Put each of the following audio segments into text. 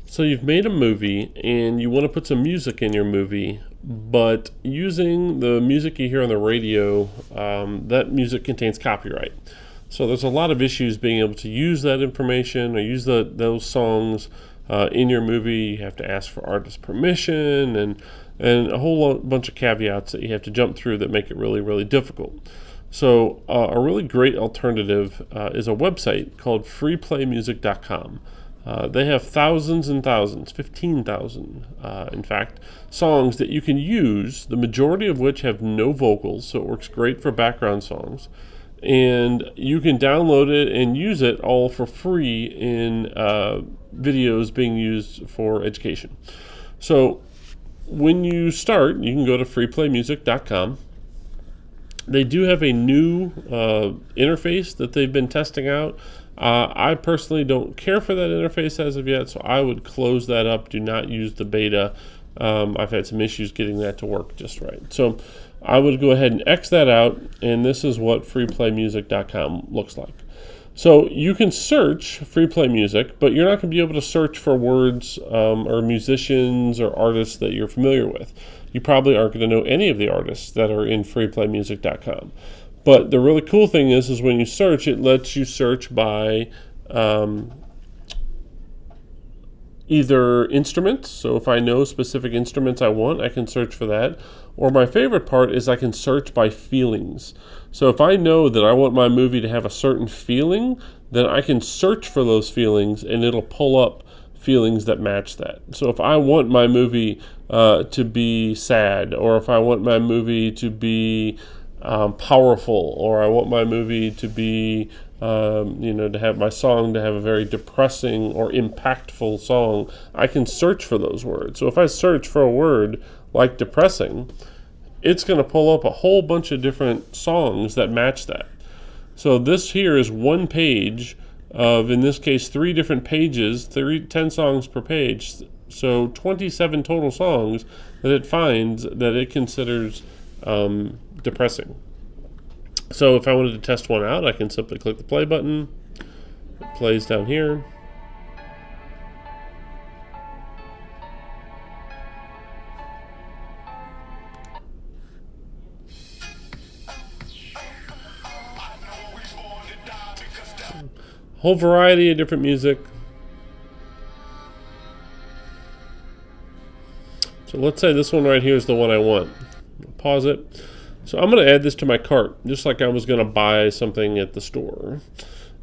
So you've made a movie and you want to put some music in your movie, but using the music you hear on the radio, that music contains copyright. So there's a lot of issues being able to use that information or use those songs in your movie. You have to ask for artist permission and a whole bunch of caveats that you have to jump through that make it really, really difficult. So a really great alternative is a website called FreeplayMusic.com. They have thousands and thousands, 15,000 in fact, songs that you can use, the majority of which have no vocals, so it works great for background songs. And you can download it and use it all for free in videos being used for education. So when you start, you can go to FreeplayMusic.com. They do have a new interface that they've been testing out. I personally don't care for that interface as of yet, so I would close that up. Do not use the beta. I've had some issues getting that to work just right. So I would go ahead and X that out, and this is what FreeplayMusic.com looks like. So you can search Freeplay Music, but you're not going to be able to search for words or musicians or artists that you're familiar with. You probably aren't going to know any of the artists that are in FreeplayMusic.com. But the really cool thing is when you search, it lets you search by either instruments. So if I know specific instruments I want, I can search for that. Or my favorite part is I can search by feelings. So if I know that I want my movie to have a certain feeling, then I can search for those feelings and it'll pull up feelings that match that. So if I want my movie to be sad, or if I want my movie to be powerful, or I want my movie to be, to have my song to have a very depressing or impactful song, I can search for those words. So if I search for a word like depressing, it's going to pull up a whole bunch of different songs that match that. So this here is one page of, in this case, 3 different pages, 10 songs per page. So 27 total songs that it finds that it considers depressing. So if I wanted to test one out, I can simply click the play button. It plays down here. Whole variety of different music. So let's say this one right here is the one I want. Pause it. So I'm going to add this to my cart, just like I was going to buy something at the store.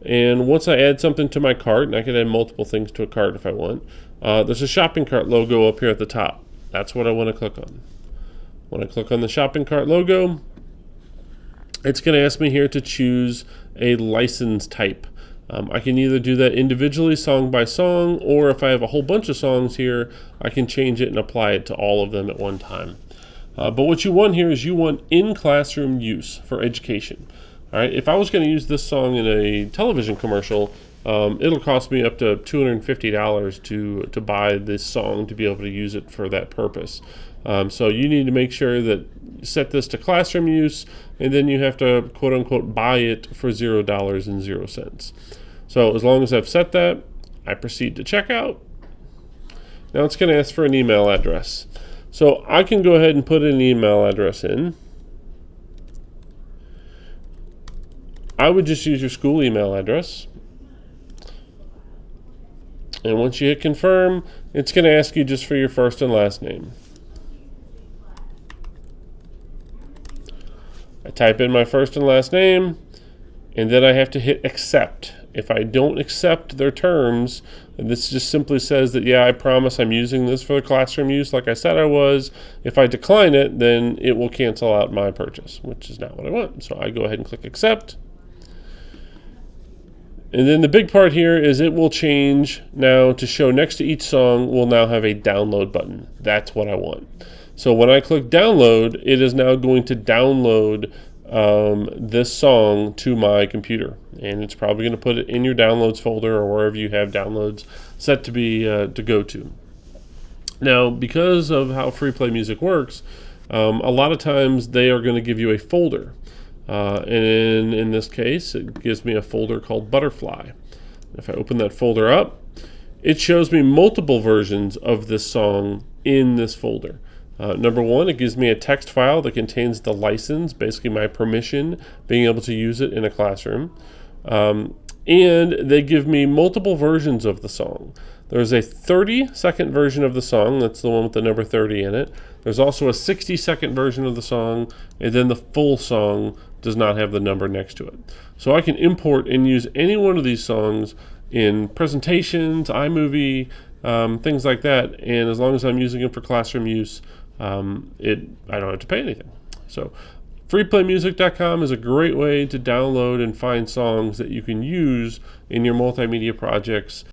And once I add something to my cart, and I can add multiple things to a cart if I want, there's a shopping cart logo up here at the top. That's what I want to click on. When I click on the shopping cart logo, it's going to ask me here to choose a license type. I can either do that individually, song by song, or if I have a whole bunch of songs here, I can change it and apply it to all of them at one time. But what you want here is you want in-classroom use for education. All right, if I was going to use this song in a television commercial, it'll cost me up to $250 to buy this song to be able to use it for that purpose. So you need to make sure that you set this to classroom use, and then you have to quote-unquote buy it for $0.00. So as long as I've set that, I proceed to checkout. Now it's going to ask for an email address. So I can go ahead and put an email address in. I would just use your school email address. And once you hit confirm, it's going to ask you just for your first and last name. I type in my first and last name, and then I have to hit accept. If I don't accept their terms, this just simply says that, yeah, I promise I'm using this for the classroom use like I said I was. If I decline it, then it will cancel out my purchase, which is not what I want. So I go ahead and click accept. And then the big part here is it will change now to show next to each song will now have a download button. That's what I want. So when I click download, it is now going to download this song to my computer, and it's probably going to put it in your downloads folder or wherever you have downloads set to be to go to. Now, because of how Freeplay Music works, a lot of times they are going to give you a folder, and in this case, it gives me a folder called Butterfly. If I open that folder up, it shows me multiple versions of this song in this folder. Number one, it gives me a text file that contains the license, basically my permission, being able to use it in a classroom. And they give me multiple versions of the song. There's a 30-second version of the song, that's the one with the number 30 in it. There's also a 60-second version of the song, and then the full song does not have the number next to it. So I can import and use any one of these songs in presentations, iMovie, things like that, and as long as I'm using them for classroom use, I don't have to pay anything. So FreePlayMusic.com is a great way to download and find songs that you can use in your multimedia projects